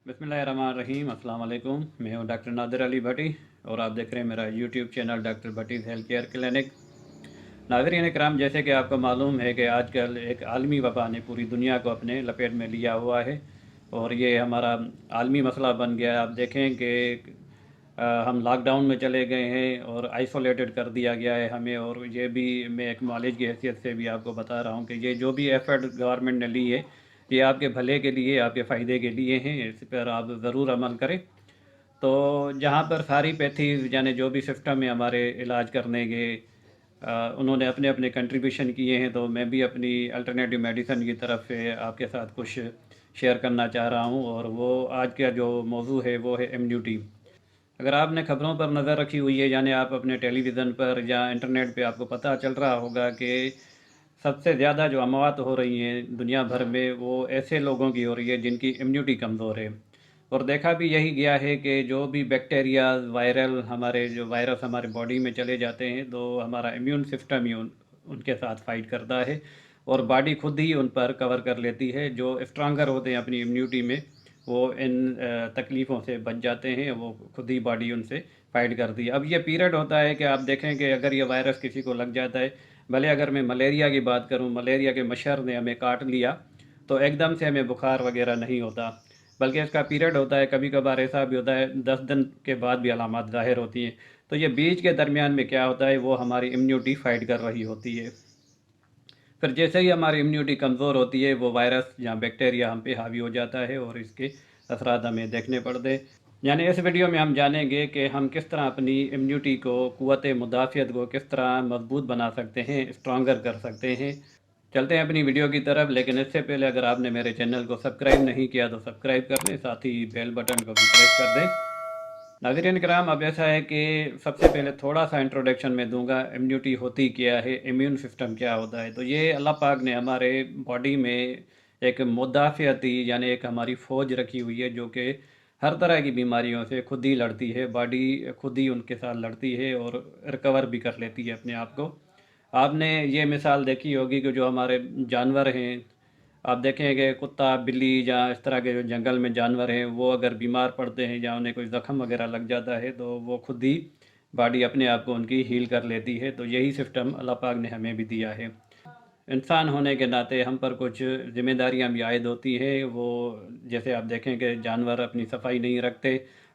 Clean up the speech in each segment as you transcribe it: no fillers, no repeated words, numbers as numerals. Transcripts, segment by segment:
बिस्मिल्लाहिर्रहमानिर्रहीम। अस्सलाम वालेकुम। मैं हूं डॉक्टर नादिर अली भट्टी और आप देख रहे हैं मेरा YouTube channel doctor Bhatti's health care clinic. नाज़रीन इकराम, जैसे कि आपको मालूम है कि आजकल एक आलमी वबा ने पूरी दुनिया को अपने लपेट में लिया हुआ है और ये हमारा आलमी मसला बन गया है। आप देखें कि हम लॉकडाउन में चले गए हैं और आइसोलेटेड कर दिया गया है हमें। और ये भी मैं एक नॉलेज की हैसियत से भी आपको बता रहा हूँ कि ये जो भी एफर्ट गवर्नमेंट ने ली है ये आपके भले के लिए, आपके फ़ायदे के लिए हैं। इस पर आप ज़रूर अमल करें। तो जहाँ पर सारी पैथीज़ यानी जो भी सिस्टम है हमारे इलाज करने के, उन्होंने अपने अपने कंट्रीब्यूशन किए हैं, तो मैं भी अपनी अल्टरनेटिव मेडिसिन की तरफ से आपके साथ कुछ शेयर करना चाह रहा हूँ। और वो आज का जो मौजू है वो है इम्यूनिटी। अगर आपने ख़बरों पर नज़र रखी हुई है, यानी आप अपने टेलीविज़न पर या इंटरनेट पे आपको पता चल रहा होगा कि सबसे ज़्यादा जो अमवात हो रही हैं दुनिया भर में वो ऐसे लोगों की हो रही है जिनकी इम्यूनिटी कमज़ोर है। और देखा भी यही गया है कि जो भी बैक्टीरिया, वायरल, हमारे जो वायरस हमारे बॉडी में चले जाते हैं तो हमारा इम्यून सिस्टम ही उनके साथ फाइट करता है और बॉडी खुद ही उन पर कवर कर लेती है। जो स्ट्रांगर होते हैं अपनी इम्यूनिटी में वो इन तकलीफ़ों से बच जाते हैं, वो खुद ही बॉडी उनसे फाइट करती है। अब ये पीरियड होता है कि आप देखें कि अगर ये वायरस किसी को लग जाता है, भले अगर मैं मलेरिया की बात करूं, मलेरिया के मच्छर ने हमें काट लिया तो एकदम से हमें बुखार वगैरह नहीं होता, बल्कि इसका पीरियड होता है। कभी कभार ऐसा भी होता है 10 दिन के बाद भी अलामत ज़ाहिर होती हैं। तो ये बीच के दरमियान में क्या होता है, वो हमारी इम्यूनिटी फाइट कर रही होती है। फिर जैसे ही हमारी इम्यूनिटी कमज़ोर होती है वो वायरस या बैक्टीरिया हम पे हावी हो जाता है और इसके असरात हमें देखने पड़ते हैं। यानी इस वीडियो में हम जानेंगे कि हम किस तरह अपनी इम्यूनिटी को, क़ुव्वत मुदाफ़ियत को किस तरह मजबूत बना सकते हैं, स्ट्रॉन्गर कर सकते हैं। चलते हैं अपनी वीडियो की तरफ, लेकिन इससे पहले अगर आपने मेरे चैनल को सब्सक्राइब नहीं किया तो सब्सक्राइब कर लें, साथ ही बेल बटन को भी प्रेस कर दें। नाज़रीन कराम, अब ऐसा है कि सबसे पहले थोड़ा सा इंट्रोडक्शन में दूंगा, इम्यूनिटी होती क्या है, इम्यून सिस्टम क्या होता है। तो ये अल्लाह पाक ने हमारे बॉडी में एक मुदाफ़ियती यानी एक हमारी फ़ौज रखी हुई है जो कि हर तरह की बीमारियों से खुद ही लड़ती है। बॉडी खुद ही उनके साथ लड़ती है और रिकवर भी कर लेती है अपने आप को। आपने ये मिसाल देखी होगी कि जो हमारे जानवर हैं, आप देखें कि कुत्ता, बिल्ली या इस तरह के जो जंगल में जानवर हैं वो अगर बीमार पड़ते हैं या उन्हें कोई ज़ख़म वगैरह लग जाता है तो वो खुद ही बॉडी अपने आप को उनकी हील कर लेती है। तो यही सिस्टम अल्लाह पाक ने हमें भी दिया है। इंसान होने के नाते हम पर कुछ ज़िम्मेदारियां भी आयद होती है। वो जैसे आप देखें कि जानवर अपनी सफाई नहीं रखते,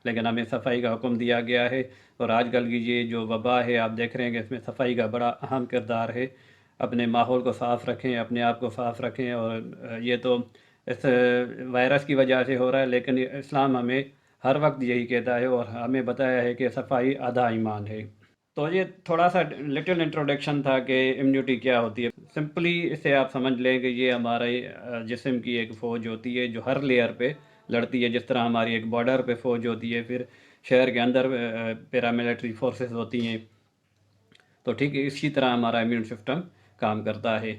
लेकिन हमें सफाई का हुक्म दिया गया है। और आजकल की ये जो वबा है आप देख रहे हैं कि इसमें सफाई का बड़ा अहम किरदार है। अपने माहौल को साफ़ रखें, अपने आप को साफ़ रखें। और ये तो इस वायरस की वजह से हो रहा है, लेकिन इस्लाम हमें हर वक्त यही कहता है और हमें बताया है कि सफाई आधा ईमान है। तो ये थोड़ा सा लिटिल इंट्रोडक्शन था कि इम्यूनिटी क्या होती है। सिंपली इसे आप समझ लें कि ये हमारे जिस्म की एक फ़ौज होती है जो हर लेयर पे लड़ती है। जिस तरह हमारी एक बॉर्डर पे फ़ौज होती है, फिर शहर के अंदर पैरामिलिट्री फोर्सेस होती हैं, तो ठीक इसी तरह हमारा इम्यून सिस्टम काम करता है।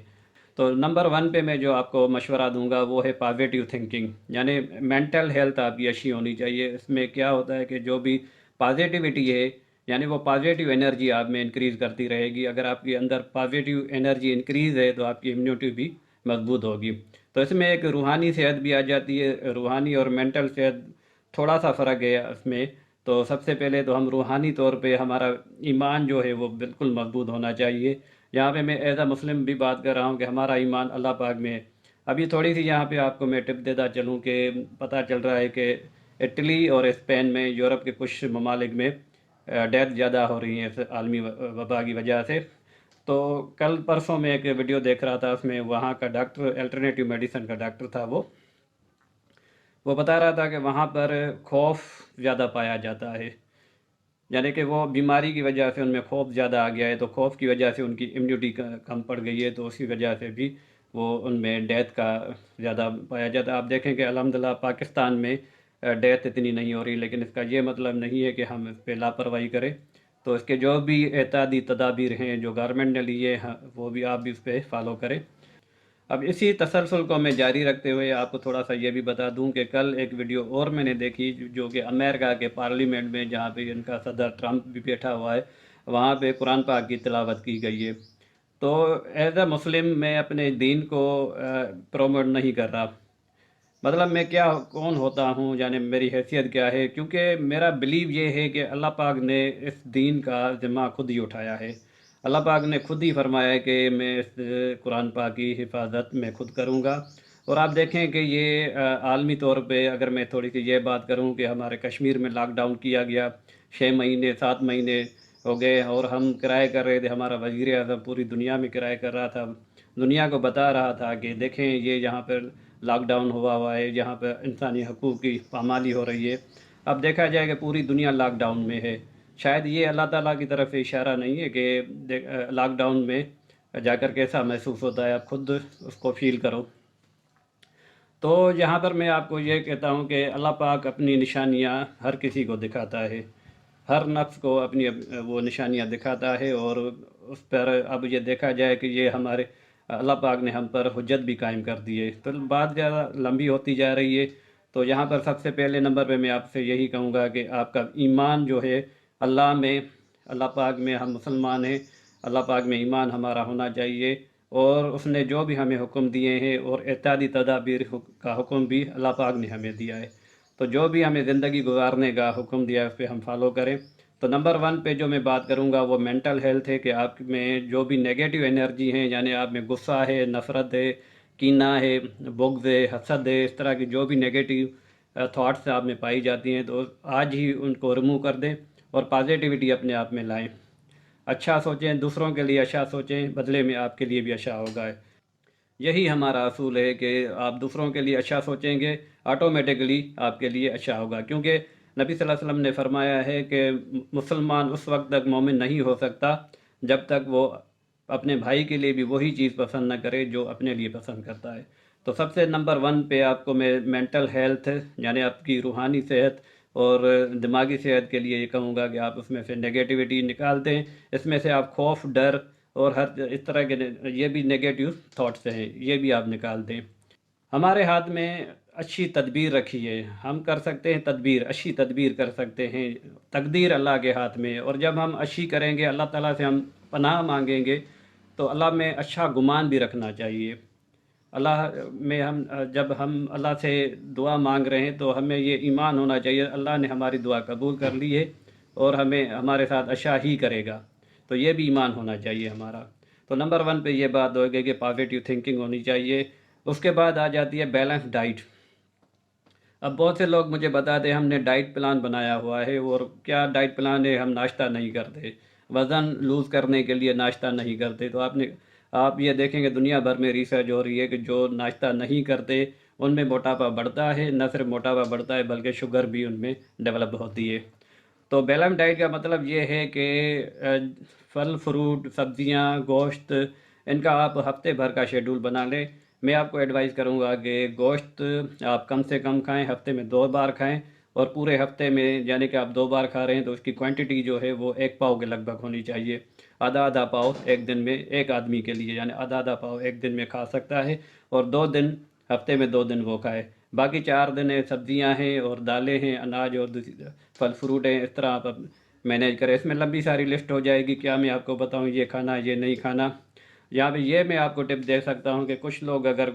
तो नंबर वन पे मैं जो आपको मशवरा दूंगा वो है पॉजिटिव थिंकिंग, यानी मेंटल हेल्थ आपकी अच्छी होनी चाहिए। इसमें क्या होता है कि जो भी पॉजिटिविटी है, यानी वो पॉजिटिव एनर्जी आप में इंक्रीज़ करती रहेगी। अगर आपके अंदर पॉजिटिव एनर्जी इंक्रीज़ है तो आपकी इम्यूनिटी भी मजबूत होगी। तो इसमें एक रूहानी सेहत भी आ जाती है। रूहानी और मेंटल सेहत थोड़ा सा फ़र्क है इसमें। तो सबसे पहले तो हम रूहानी तौर पे हमारा ईमान जो है वो बिल्कुल मजबूत होना चाहिए। यहाँ पे मैं एज अ मुस्लिम भी बात कर रहा हूँ कि हमारा ईमान अल्लाह पाक में है। अभी थोड़ी सी यहाँ पे आपको मैं टिप देता चलूँ कि पता चल रहा है कि इटली और स्पेन में, यूरोप के कुछ ममालिक में डेथ ज़्यादा हो रही है इस आलमी वबा की वजह से। तो कल परसों में एक वीडियो देख रहा था, उसमें वहाँ का डॉक्टर, अल्टरनेटिव मेडिसिन का डॉक्टर था, वो बता रहा था कि वहाँ पर खौफ ज़्यादा पाया जाता है। यानी कि वो बीमारी की वजह से उनमें खौफ ज़्यादा आ गया है, तो खौफ की वजह से उनकी इम्यूनिटी कम पड़ गई है, तो उसी वजह से भी वो उनमें डेथ का ज़्यादा पाया जाता है। आप देखें कि अल्हम्दुलिल्लाह पाकिस्तान में डेथ इतनी नहीं हो रही, लेकिन इसका ये मतलब नहीं है कि हम इस पर लापरवाही करें। तो इसके जो भी एहतियाती तदाबीर हैं जो गवर्नमेंट ने लिए हैं वो भी आप भी उस पर फॉलो करें। अब इसी तसलसल को मैं जारी रखते हुए आपको थोड़ा सा ये भी बता दूं कि कल एक वीडियो और मैंने देखी जो कि अमेरिका के पार्लियामेंट में, जहाँ पे इनका सदर ट्रंप भी बैठा हुआ है, वहाँ पे कुरान पाक की तिलावत की गई है। तो एज अ मुस्लिम मैं अपने दीन को प्रमोट नहीं कर रहा, مطلب میں کیا کون ہوتا ہوں، یعنی میری حیثیت کیا ہے، کیونکہ میرا بلیو یہ ہے کہ اللہ پاک نے اس دین کا ذمہ خود ہی اٹھایا ہے۔ اللہ پاک نے خود ہی فرمایا ہے کہ میں اس قرآن پاک کی حفاظت میں خود کروں گا۔ اور آپ دیکھیں کہ یہ عالمی طور پہ اگر میں تھوڑی سی یہ بات کروں کہ ہمارے کشمیر میں لاک ڈاؤن کیا گیا، 6 مہینے 7 مہینے ہو گئے، اور ہم کرائے کر رہے تھے، ہمارا وزیر اعظم پوری دنیا میں کرائے کر رہا تھا، دنیا کو بتا رہا تھا کہ دیکھیں یہ یہاں پر لاک ڈاؤن ہوا ہے، جہاں پہ انسانی حقوق کی پامالی ہو رہی ہے۔ اب دیکھا جائے کہ پوری دنیا لاک ڈاؤن میں ہے۔ شاید یہ اللہ تعالیٰ کی طرف سے اشارہ نہیں ہے کہ لاک ڈاؤن میں جا کر کیسا محسوس ہوتا ہے، آپ خود اس کو فیل کرو۔ تو یہاں پر میں آپ کو یہ کہتا ہوں کہ اللہ پاک اپنی نشانیاں ہر کسی کو دکھاتا ہے، ہر نفس کو اپنی وہ نشانیاں دکھاتا ہے، اور اس پر اب یہ دیکھا جائے کہ یہ ہمارے اللہ پاک نے ہم پر حجت بھی قائم کر دی ہے۔ تو بات زیادہ لمبی ہوتی جا رہی ہے، تو یہاں پر سب سے پہلے نمبر پہ میں آپ سے یہی کہوں گا کہ آپ کا ایمان جو ہے اللہ میں، اللہ پاک میں، ہم مسلمان ہیں، اللہ پاک میں ایمان ہمارا ہونا چاہیے، اور اس نے جو بھی ہمیں حکم دیے ہیں اور احتیاطی تدابیر کا حکم بھی اللہ پاک نے ہمیں دیا ہے، تو جو بھی ہمیں زندگی گزارنے کا حکم دیا ہے اس پہ ہم فالو کریں۔ تو نمبر 1 پہ جو میں بات کروں گا وہ مینٹل ہیلتھ ہے، کہ آپ میں جو بھی نیگیٹو انرجی ہیں، یعنی آپ میں غصہ ہے، نفرت ہے، کینہ ہے، بغض ہے، حسد ہے، اس طرح کی جو بھی نیگیٹو تھاٹس آپ میں پائی جاتی ہیں، تو آج ہی ان کو ریموو کر دیں اور پازیٹیوٹی اپنے آپ میں لائیں۔ اچھا سوچیں، دوسروں کے لیے اچھا سوچیں، بدلے میں آپ کے لیے بھی اچھا ہوگا۔ یہی ہمارا اصول ہے کہ آپ دوسروں کے لیے اچھا سوچیں گے، آٹومیٹکلی آپ کے لیے اچھا ہوگا، کیونکہ نبی صلی اللہ علیہ وسلم نے فرمایا ہے کہ مسلمان اس وقت تک مومن نہیں ہو سکتا جب تک وہ اپنے بھائی کے لیے بھی وہی چیز پسند نہ کرے جو اپنے لیے پسند کرتا ہے۔ تو سب سے نمبر 1 پہ آپ کو میں مینٹل ہیلتھ، یعنی آپ کی روحانی صحت اور دماغی صحت کے لیے یہ کہوں گا کہ آپ اس میں سے نگیٹیوٹی نکال دیں، اس میں سے آپ خوف، ڈر اور ہر اس طرح کے یہ بھی نگیٹیو تھاٹس ہیں، یہ بھی آپ نکال دیں۔ ہمارے ہاتھ میں اچھی تدبیر رکھی ہے، ہم کر سکتے ہیں تدبیر، اچھی تدبیر کر سکتے ہیں، تقدیر اللہ کے ہاتھ میں ہے، اور جب ہم اچھی کریں گے، اللہ تعالیٰ سے ہم پناہ مانگیں گے، تو اللہ میں اچھا گمان بھی رکھنا چاہیے۔ اللہ میں ہم جب ہم اللہ سے دعا مانگ رہے ہیں تو ہمیں یہ ایمان ہونا چاہیے اللہ نے ہماری دعا قبول کر لی ہے اور ہمیں ہمارے ساتھ اچھا ہی کرے گا، تو یہ بھی ایمان ہونا چاہیے ہمارا۔ تو نمبر 1 پہ یہ بات ہو گئی کہ پازیٹیو تھنکنگ ہونی چاہیے۔ اس کے بعد آ جاتی ہے بیلنس ڈائٹ۔ اب بہت سے لوگ مجھے بتاتے ہیں ہم نے ڈائٹ پلان بنایا ہوا ہے، اور کیا ڈائٹ پلان ہے، ہم ناشتہ نہیں کرتے، وزن لوز کرنے کے لیے ناشتہ نہیں کرتے۔ تو آپ یہ دیکھیں کہ دنیا بھر میں ریسرچ ہو رہی ہے کہ جو ناشتہ نہیں کرتے ان میں موٹاپا بڑھتا ہے، نہ صرف موٹاپا بڑھتا ہے بلکہ شوگر بھی ان میں ڈیولپ ہوتی ہے۔ تو بیلنس ڈائٹ کا مطلب یہ ہے کہ پھل فروٹ، سبزیاں، گوشت، ان کا آپ ہفتے بھر کا شیڈول بنا لیں۔ میں آپ کو ایڈوائز کروں گا کہ گوشت آپ کم سے کم کھائیں، ہفتے میں 2 بار کھائیں، اور پورے ہفتے میں یعنی کہ آپ 2 بار کھا رہے ہیں تو اس کی کوانٹٹی جو ہے وہ 1 پاؤ کے لگ بھگ ہونی چاہیے، آدھا آدھا پاؤ ایک دن میں ایک آدمی کے لیے، یعنی آدھا آدھا پاؤ ایک دن میں کھا سکتا ہے، اور 2 دن ہفتے میں 2 دن وہ کھائے، باقی 4 دن سبزیاں ہیں اور دالیں ہیں، اناج اور پھل فروٹ ہیں، اس طرح آپ مینیج کریں۔ اس میں لمبی ساری لسٹ ہو جائے گی، کیا میں آپ کو بتاؤں یہ کھانا یہ نہیں کھانا۔ یہاں پہ یہ میں آپ کو ٹپ دے سکتا ہوں کہ کچھ لوگ اگر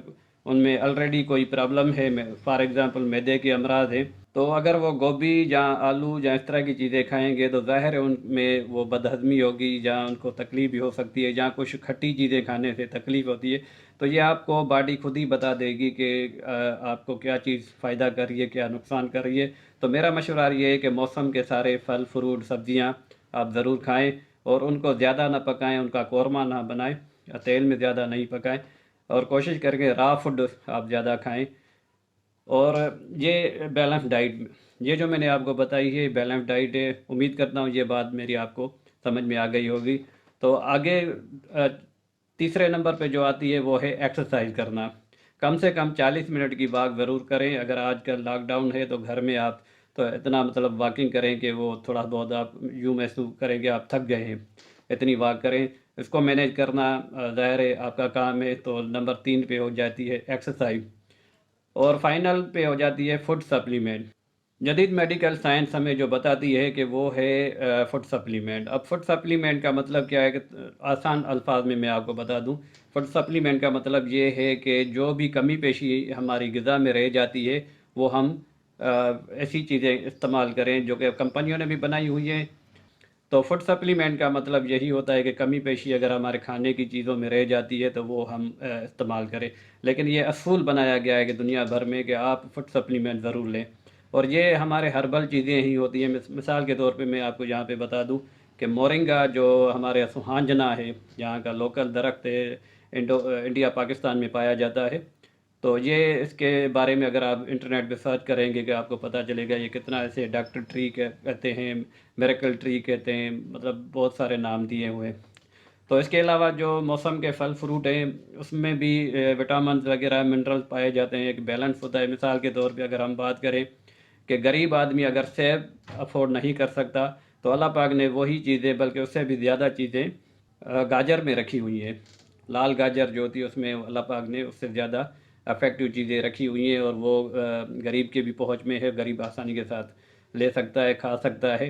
ان میں آلریڈی کوئی پرابلم ہے، فار ایگزامپل معدے کے امراض ہیں، تو اگر وہ گوبھی یا آلو یا اس طرح کی چیزیں کھائیں گے تو ظاہر ہے ان میں وہ بدہضمی ہوگی، جہاں ان کو تکلیف بھی ہو سکتی ہے، جہاں کچھ کھٹی چیزیں کھانے سے تکلیف ہوتی ہے، تو یہ آپ کو باڈی خود ہی بتا دے گی کہ آپ کو کیا چیز فائدہ کر رہی ہے، کیا نقصان کر رہی ہے۔ تو میرا مشورہ یہ ہے کہ موسم کے سارے پھل فروٹ سبزیاں آپ ضرور کھائیں، اور ان کو زیادہ نہ پکائیں، ان کا قورمہ نہ بنائیں، تیل میں زیادہ نہیں پکائیں، اور کوشش کر کے را فوڈ آپ زیادہ کھائیں۔ اور یہ بیلنس ڈائٹ، یہ جو میں نے آپ کو بتائی ہے بیلنس ڈائٹ ہے، امید کرتا ہوں یہ بات میری آپ کو سمجھ میں آ گئی ہوگی۔ تو آگے تیسرے نمبر پہ جو آتی ہے وہ ہے ایکسرسائز کرنا، کم سے کم 40 منٹ کی واک ضرور کریں۔ اگر آج کل لاک ڈاؤن ہے تو گھر میں آپ تو اتنا مطلب واکنگ کریں کہ وہ تھوڑا بہت آپ یوں محسوس کریں کہ آپ تھک گئے ہیں، اتنی واک کریں، اس کو مینیج کرنا ظاہر ہے آپ کا کام ہے۔ تو نمبر 3 پہ ہو جاتی ہے ایکسرسائز، اور فائنل پہ ہو جاتی ہے فوڈ سپلیمنٹ۔ जदीद मेडिकल साइंस हमें जो बताती है कि वो है फूड सप्लीमेंट। अब फूड सप्लीमेंट का मतलब क्या है कि आसान अल्फाज में मैं आपको बता दूं, फूड सप्लीमेंट का मतलब ये है कि जो भी कमी पेशी हमारी ग़िज़ा में रह जाती है वो हम ऐसी चीज़ें इस्तेमाल करें जो कि कंपनियों ने भी बनाई हुई हैं। तो फूड सप्लीमेंट का मतलब यही होता है कि कमी पेशी अगर हमारे खाने की चीज़ों में रह जाती है तो वो हम इस्तेमाल करें। लेकिन ये असूल बनाया गया है कि दुनिया भर में कि आप फूड सप्लीमेंट ज़रूर लें, और ये हमारे हर्बल चीज़ें ही होती हैं। मिसाल के तौर पे मैं आपको यहाँ पे बता दूँ कि मोरिंगा जो हमारे सुहांजना है, यहाँ का लोकल दरख्त है, इंडिया पाकिस्तान में पाया जाता है। तो ये इसके बारे में अगर आप इंटरनेट पे सर्च करेंगे कि आपको पता चलेगा ये कितना, ऐसे डॉक्टर ट्री कहते हैं, मिरेकल ट्री कहते हैं, मतलब बहुत सारे नाम दिए हुए हैं। तो इसके अलावा जो मौसम के फल फ्रूट हैं उसमें भी विटामिन वगैरह मिनरल्स पाए जाते हैं, एक बैलेंस होता है। मिसाल के तौर पे अगर हम बात करें कि गरीब आदमी अगर सेब अफोर्ड नहीं कर सकता तो अल्लाह पाक ने वही चीज़ें, बल्कि उससे भी ज़्यादा चीज़ें गाजर में रखी हुई हैं। लाल गाजर जो होती है उसमें अल्लाह पाक ने उससे ज़्यादा अफेक्टिव चीज़ें रखी हुई हैं, और वो गरीब के भी पहुंच में है, गरीब आसानी के साथ ले सकता है, खा सकता है।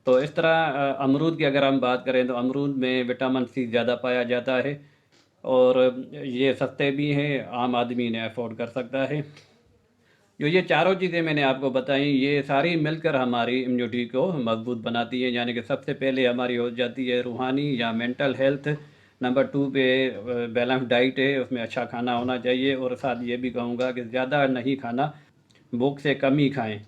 तो इस तरह अमरूद की अगर हम बात करें तो अमरूद में विटामिन सी ज़्यादा पाया जाता है, और ये सस्ते भी हैं, आम आदमी इन्हें अफोर्ड कर सकता है। जो ये चारों चीज़ें मैंने आपको बताई, ये सारी मिलकर हमारी इम्यूनिटी को मजबूत बनाती हैं। यानी कि सबसे पहले हमारी हो जाती है रूहानी या मेंटल हेल्थ। नंबर 2 पे बैलेंस डाइट है, उसमें अच्छा खाना होना चाहिए, और साथ ये भी कहूँगा कि ज़्यादा नहीं खाना, भूख से कम ही खाएँ,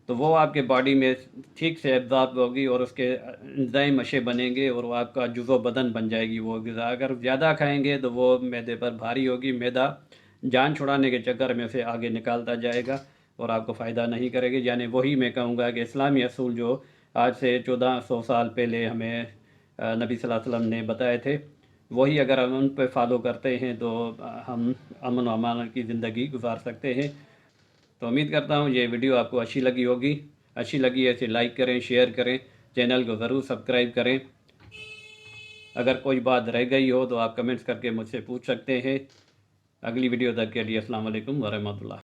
तो वो आपके बॉडी में ठीक से एब्ज़ॉर्ब होगी और उसके एंजाइम अच्छे बनेंगे, और वो आपका जुज़ो बदन बन जाएगी वो ग़िज़ा। अगर ज़्यादा खाएंगे तो वो मैदे पर भारी होगी, मैदा जान छुड़ाने के चक्कर में से आगे निकालता जाएगा और आपको फ़ायदा नहीं करेगी। यानी वही मैं कहूँगा कि इस्लामी असूल जो आज से 1400 साल पहले हमें नबी सल्लल्लाहु अलैहि वसल्लम ने बताए थे, वही अगर हम उन पर फॉलो करते हैं तो हम अमन व अमान की ज़िंदगी गुजार सकते हैं। तो उम्मीद करता हूँ ये वीडियो आपको अच्छी लगी होगी। अच्छी लगी है इसे लाइक करें, शेयर करें, चैनल को ज़रूर सब्सक्राइब करें। अगर कोई बात रह गई हो तो आप कमेंट्स करके मुझसे पूछ सकते हैं। अगली वीडियो तक के लिए अस्सलाम वालेकुम व रहमतुल्लाह।